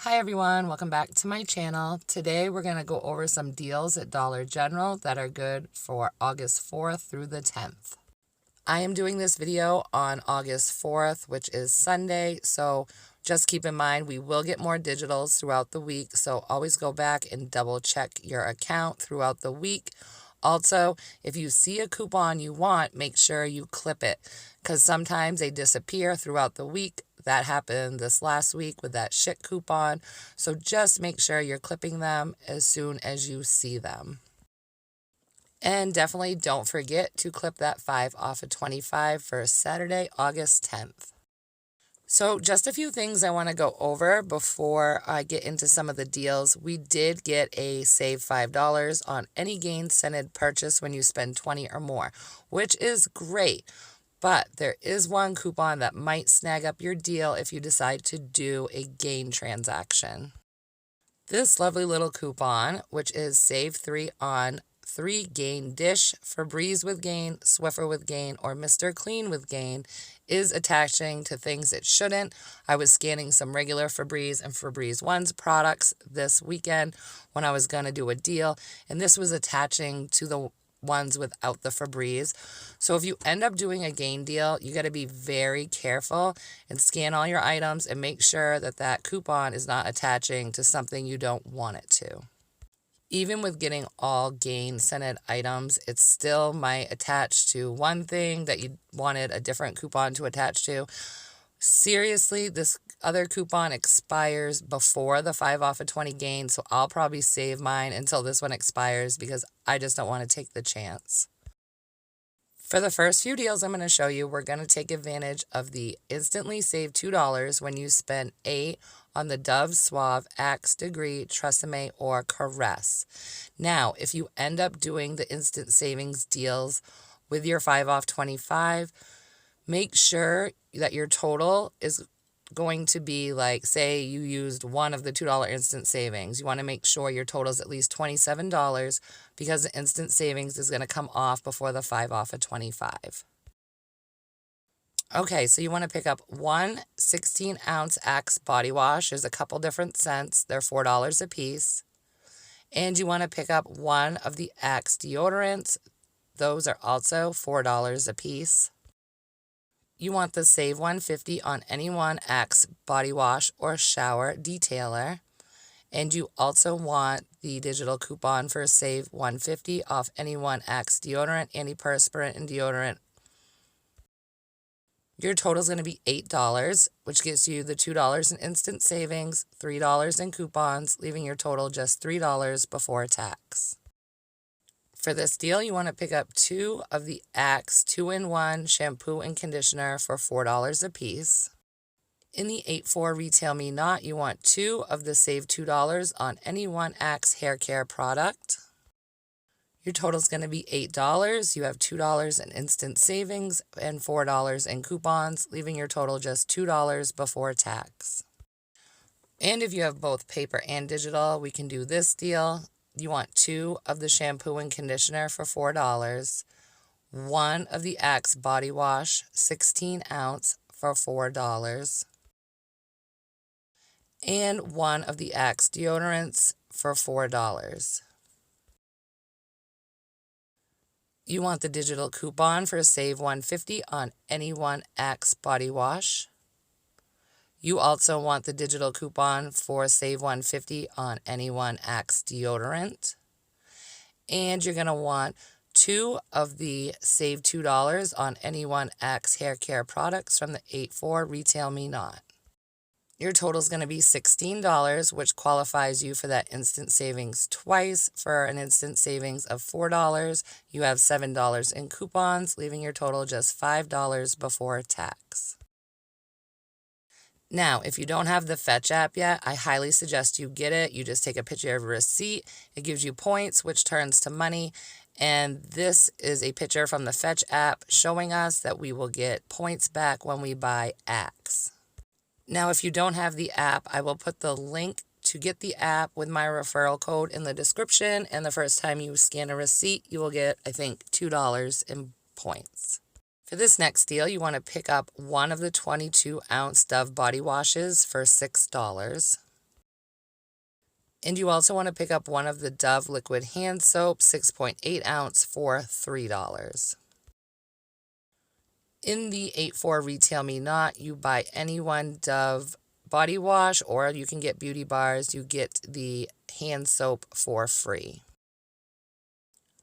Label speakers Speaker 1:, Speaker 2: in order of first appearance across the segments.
Speaker 1: Hi everyone, welcome back to my channel. Today we're going to go over some deals at Dollar General that are good for August 4th through the 10th. I am doing this video on August 4th, which is Sunday, so just keep in mind we will get more digitals throughout the week, so always go back and double check your account throughout the week. Also, if you see a coupon you want, make sure you clip it because sometimes they disappear throughout the week. That happened this last week with that shit coupon. So just make sure you're clipping them as soon as you see them. And definitely don't forget to clip that 5 off of 25 for Saturday, August 10th. So just a few things I want to go over before I get into some of the deals. We did get a save $5 on any gain scented purchase when you spend 20 or more, which is great. But there is one coupon that might snag up your deal if you decide to do a gain transaction. This lovely little coupon, which is save 3 on 3 gain dish, Febreze with gain, Swiffer with gain, or Mr. Clean with gain, is attaching to things it shouldn't. I was scanning some regular Febreze and Febreze Ones products this weekend when I was going to do a deal, and this was attaching to the ones without the Febreze. So if you end up doing a gain deal, you got to be very careful and scan all your items and make sure that that coupon is not attaching to something you don't want it to. Even with getting all gain scented items, it still might attach to one thing that you wanted a different coupon to attach to. Seriously, this other coupon expires before the 5 off of 20 gain, so I'll probably save mine until this one expires because I just don't want to take the chance. For the first few deals I'm going to show you, we're going to take advantage of the instantly save $2 when you spend 8 on the Dove Suave, Axe, Degree, Tresemme, or Caress. Now, if you end up doing the instant savings deals with your 5 off 25, make sure that your total is going to be like, say you used one of the $2 instant savings. You want to make sure your total is at least $27 because the instant savings is going to come off before the 5 off of 25. Okay, so you want to pick up one 16-ounce Axe body wash. There's a couple different scents. They're $4 a piece. And you want to pick up one of the Axe deodorants. Those are also $4 a piece. You want the Save 150 on any one Axe body wash or shower detailer. And you also want the digital coupon for Save 150 off any one Axe deodorant, antiperspirant, and deodorant. Your total is going to be $8, which gives you the $2 in instant savings, $3 in coupons, leaving your total just $3 before tax. For this deal, you want to pick up 2 of the Axe 2-in-1 shampoo and conditioner for $4 a piece. In the 8-4 Retail Me Not, you want 2 of the Save $2 on any one Axe hair care product. Your total is going to be $8. You have $2 in instant savings and $4 in coupons, leaving your total just $2 before tax. And if you have both paper and digital, we can do this deal. You want 2 of the shampoo and conditioner for $4, 1 of the Axe body wash, 16-ounce for $4, and 1 of the Axe deodorants for $4. You want the digital coupon for Save 150 on any one Axe body wash. You also want the digital coupon for Save 150 on any one Axe deodorant. And you're going to want 2 of the Save $2 on any one Axe hair care products from the 8-4 Retail Me Not. Your total is going to be $16, which qualifies you for that instant savings twice. For an instant savings of $4, you have $7 in coupons, leaving your total just $5 before tax. Now, if you don't have the Fetch app yet, I highly suggest you get it. You just take a picture of a receipt. It gives you points, which turns to money. And this is a picture from the Fetch app showing us that we will get points back when we buy Axe. Now, if you don't have the app, I will put the link to get the app with my referral code in the description. And the first time you scan a receipt, you will get, I think, $2 in points. For this next deal, you want to pick up 1 of the 22-ounce Dove body washes for $6. And you also want to pick up one of the Dove liquid hand soap, 6.8 ounce for $3. In the 8.4 Retail Me Not, you buy any one Dove body wash, or you can get beauty bars. You get the hand soap for free.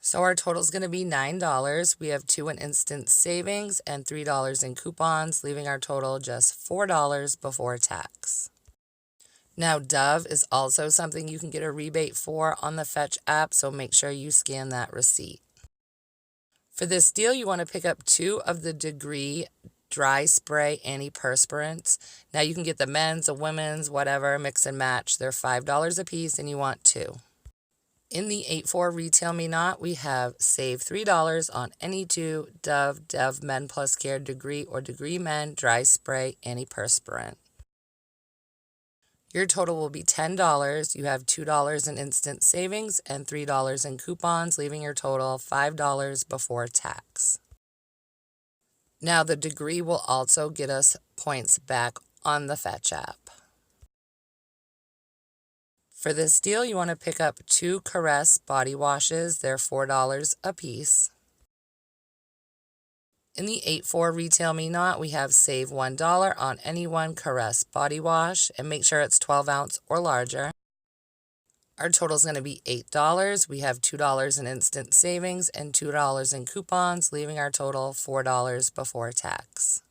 Speaker 1: So our total is going to be $9. We have $2 in instant savings and $3 in coupons, leaving our total just $4 before tax. Now, Dove is also something you can get a rebate for on the Fetch app, so make sure you scan that receipt. For this deal, you want to pick up 2 of the Degree Dry Spray Antiperspirants. Now, you can get the men's, the women's, whatever, mix and match. They're $5 a piece, and you want 2. In the 8.4 Retail Me Not, we have save $3 on any 2 Dove Men Plus Care Degree or Degree Men Dry Spray Antiperspirant. Your total will be $10. You have $2 in instant savings and $3 in coupons, leaving your total $5 before tax. Now, the Degree will also get us points back on the Fetch app. For this deal, you want to pick up 2 Caress body washes. They're $4 a piece. In the 8.4 Retail Me Not, we have save $1 on any one Caress body wash, and make sure it's 12 ounce or larger. Our total is going to be $8. We have $2 in instant savings and $2 in coupons, leaving our total $4 before tax.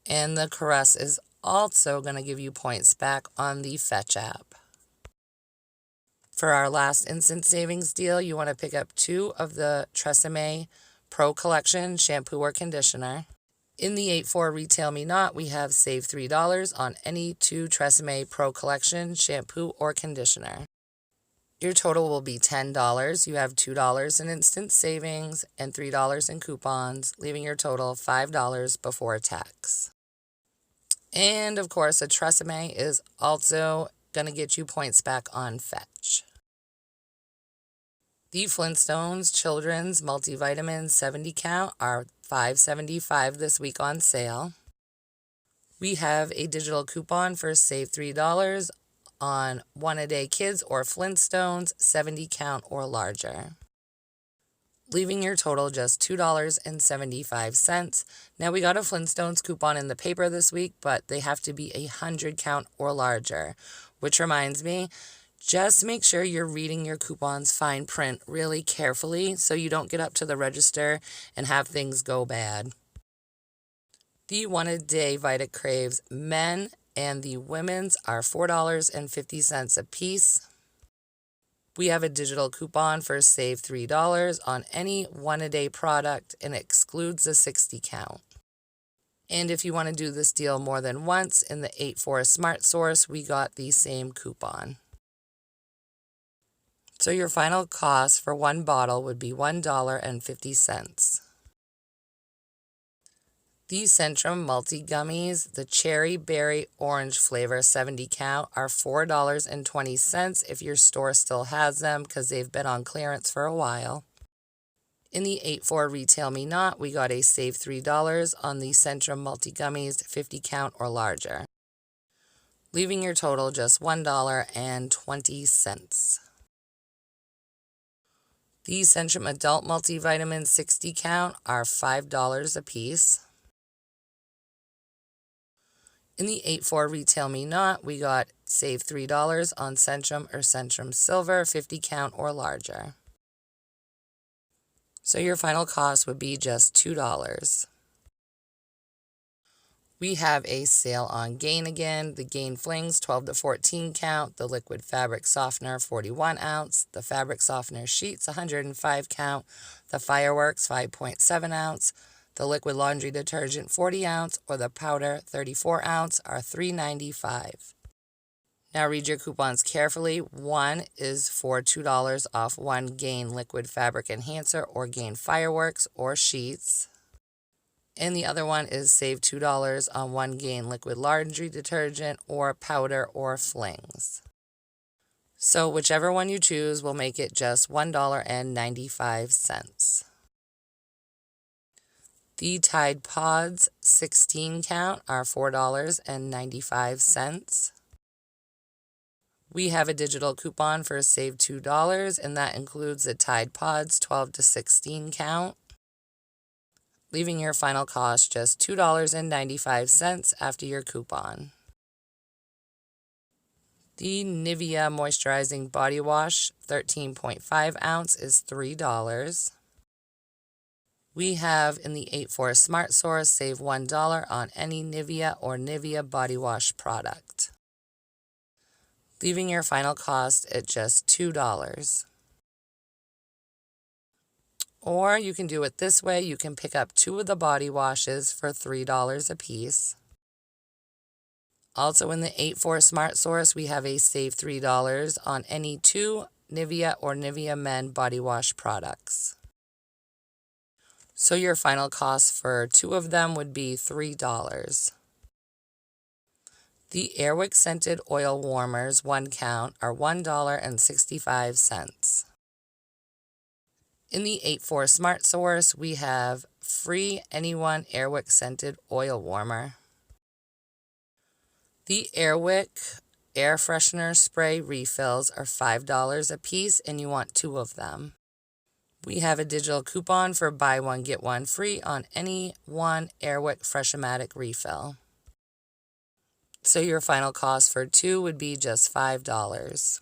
Speaker 1: And the Caress is also going to give you points back on the Fetch app. For our last instant savings deal, you want to pick up 2 of the Tresemme Pro Collection shampoo or conditioner. In the 8.4 Retail Me Not, we have save $3 on any 2 Tresemme Pro Collection shampoo or conditioner. Your total will be $10. You have $2 in instant savings and $3 in coupons, leaving your total $5 before tax. And of course, a Tresemme is also going to get you points back on Fetch. The Flintstones Children's Multivitamins 70 count are $5.75 this week on sale. We have a digital coupon for save $3 on One-A-Day Kids or Flintstones 70 count or larger, leaving your total just $2.75. Now, we got a Flintstones coupon in the paper this week, but they have to be 100 count or larger, which reminds me, just make sure you're reading your coupon's fine print really carefully so you don't get up to the register and have things go bad. The One-A-Day Vita Craves men and the women's are $4.50 a piece. We have a digital coupon for save $3 on any One-A-Day product and excludes the 60 count. And if you want to do this deal more than once, in the 8.4 Smart Source, we got the same coupon. So your final cost for one bottle would be $1.50. The Centrum Multi Gummies, the Cherry Berry Orange flavor 70 count, are $4.20 if your store still has them because they've been on clearance for a while. In the 8.4 Retail Me Not, we got a save $3 on the Centrum Multi Gummies 50 count or larger, leaving your total just $1.20. The Centrum Adult Multivitamins 60 count are $5 a piece. In the 8.4 Retail Me Not, we got save $3 on Centrum or Centrum Silver 50 count or larger. So your final cost would be just $2. We have a sale on Gain again. The Gain Flings 12 to 14 count, the liquid fabric softener 41 ounce, the fabric softener sheets 105 count, the Fireworks 5.7 ounce, the liquid laundry detergent 40 ounce, or the powder 34 ounce are $3.95. Now read your coupons carefully. One is for $2 off one Gain liquid fabric enhancer or Gain Fireworks or sheets. And the other one is save $2 on one Gain liquid laundry detergent or powder or flings. So whichever one you choose will make it just $1.95. The Tide Pods 16 count are $4.95. We have a digital coupon for save $2, and that includes the Tide Pods 12 to 16 count, leaving your final cost just $2.95 after your coupon. The Nivea Moisturizing Body Wash 13.5 ounce is $3. We have in the 8-4 Smart Source, save $1 on any Nivea or Nivea body wash product, leaving your final cost at just $2. Or you can do it this way. You can pick up 2 of the body washes for $3 a piece. Also in the 8-4 Smart Source, we have a save $3 on any 2 Nivea or Nivea Men body wash products. So your final cost for 2 of them would be $3. The Airwick Scented Oil Warmers 1 count are $1.65. In the 8-4 Smart Source, we have free Anyone Airwick Scented Oil Warmer. The Airwick Air Freshener Spray refills are $5 a piece, and you want 2 of them. We have a digital coupon for buy one, get one free on any one Airwick Fresh-O-Matic refill. So your final cost for 2 would be just $5.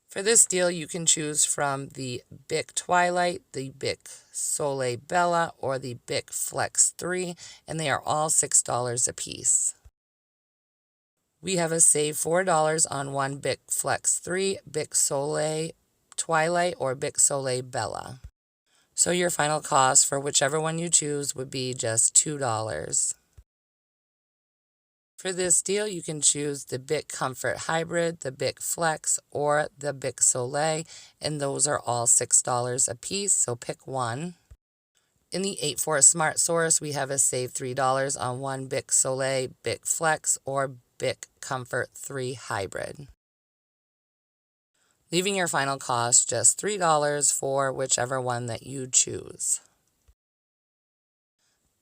Speaker 1: For this deal, you can choose from the Bic Twilight, the Bic Soleil Bella, or the Bic Flex 3, and they are all $6 a piece. We have a save $4 on one Bic Flex 3, Bic Soleil Twilight, or Bic Soleil Bella. So your final cost for whichever one you choose would be just $2. For this deal, you can choose the Bic Comfort Hybrid, the Bic Flex, or the Bic Soleil, and those are all $6 a piece, so pick one. In the 8-4 Smart Source, we have a save $3 on one Bic Soleil, Bic Flex, or Bic Comfort 3 Hybrid, leaving your final cost just $3 for whichever one that you choose.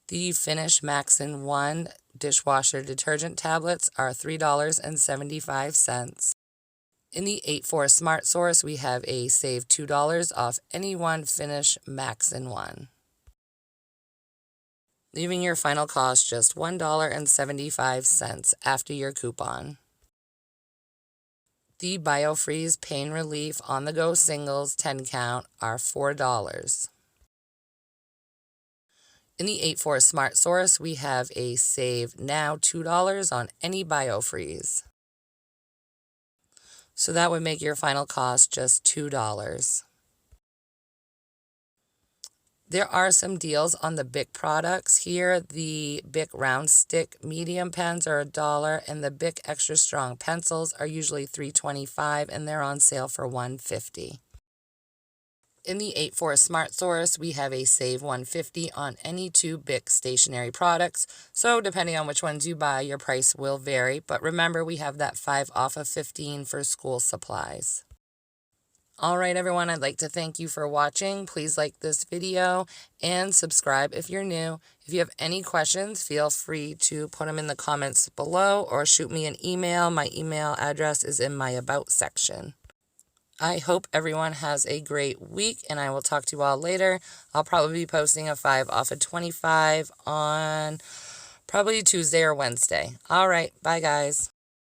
Speaker 1: The Finish Maxin 1 dishwasher detergent tablets are $3.75. In the 8-4 Smart Source, we have a save $2 off any one Finish Maxin 1, leaving your final cost just $1.75 after your coupon. The BioFreeze Pain Relief On-the-Go Singles 10 count are $4. In the 8-4 Smart Source, we have a save now $2 on any BioFreeze. So that would make your final cost just $2. There are some deals on the Bic products here. The Bic Round Stick Medium Pens are $1, and the Bic Extra Strong Pencils are usually $3.25, and they're on sale for $1.50. In the 8-4 Smart Source, we have a save $1.50 on any 2 Bic stationery products. So depending on which ones you buy, your price will vary. But remember, we have that 5 off of 15 for school supplies. All right, everyone, I'd like to thank you for watching. Please like this video and subscribe if you're new. If you have any questions, feel free to put them in the comments below or shoot me an email. My email address is in my About section. I hope everyone has a great week, and I will talk to you all later. I'll probably be posting a 5 off of 25 on probably Tuesday or Wednesday. All right, bye, guys.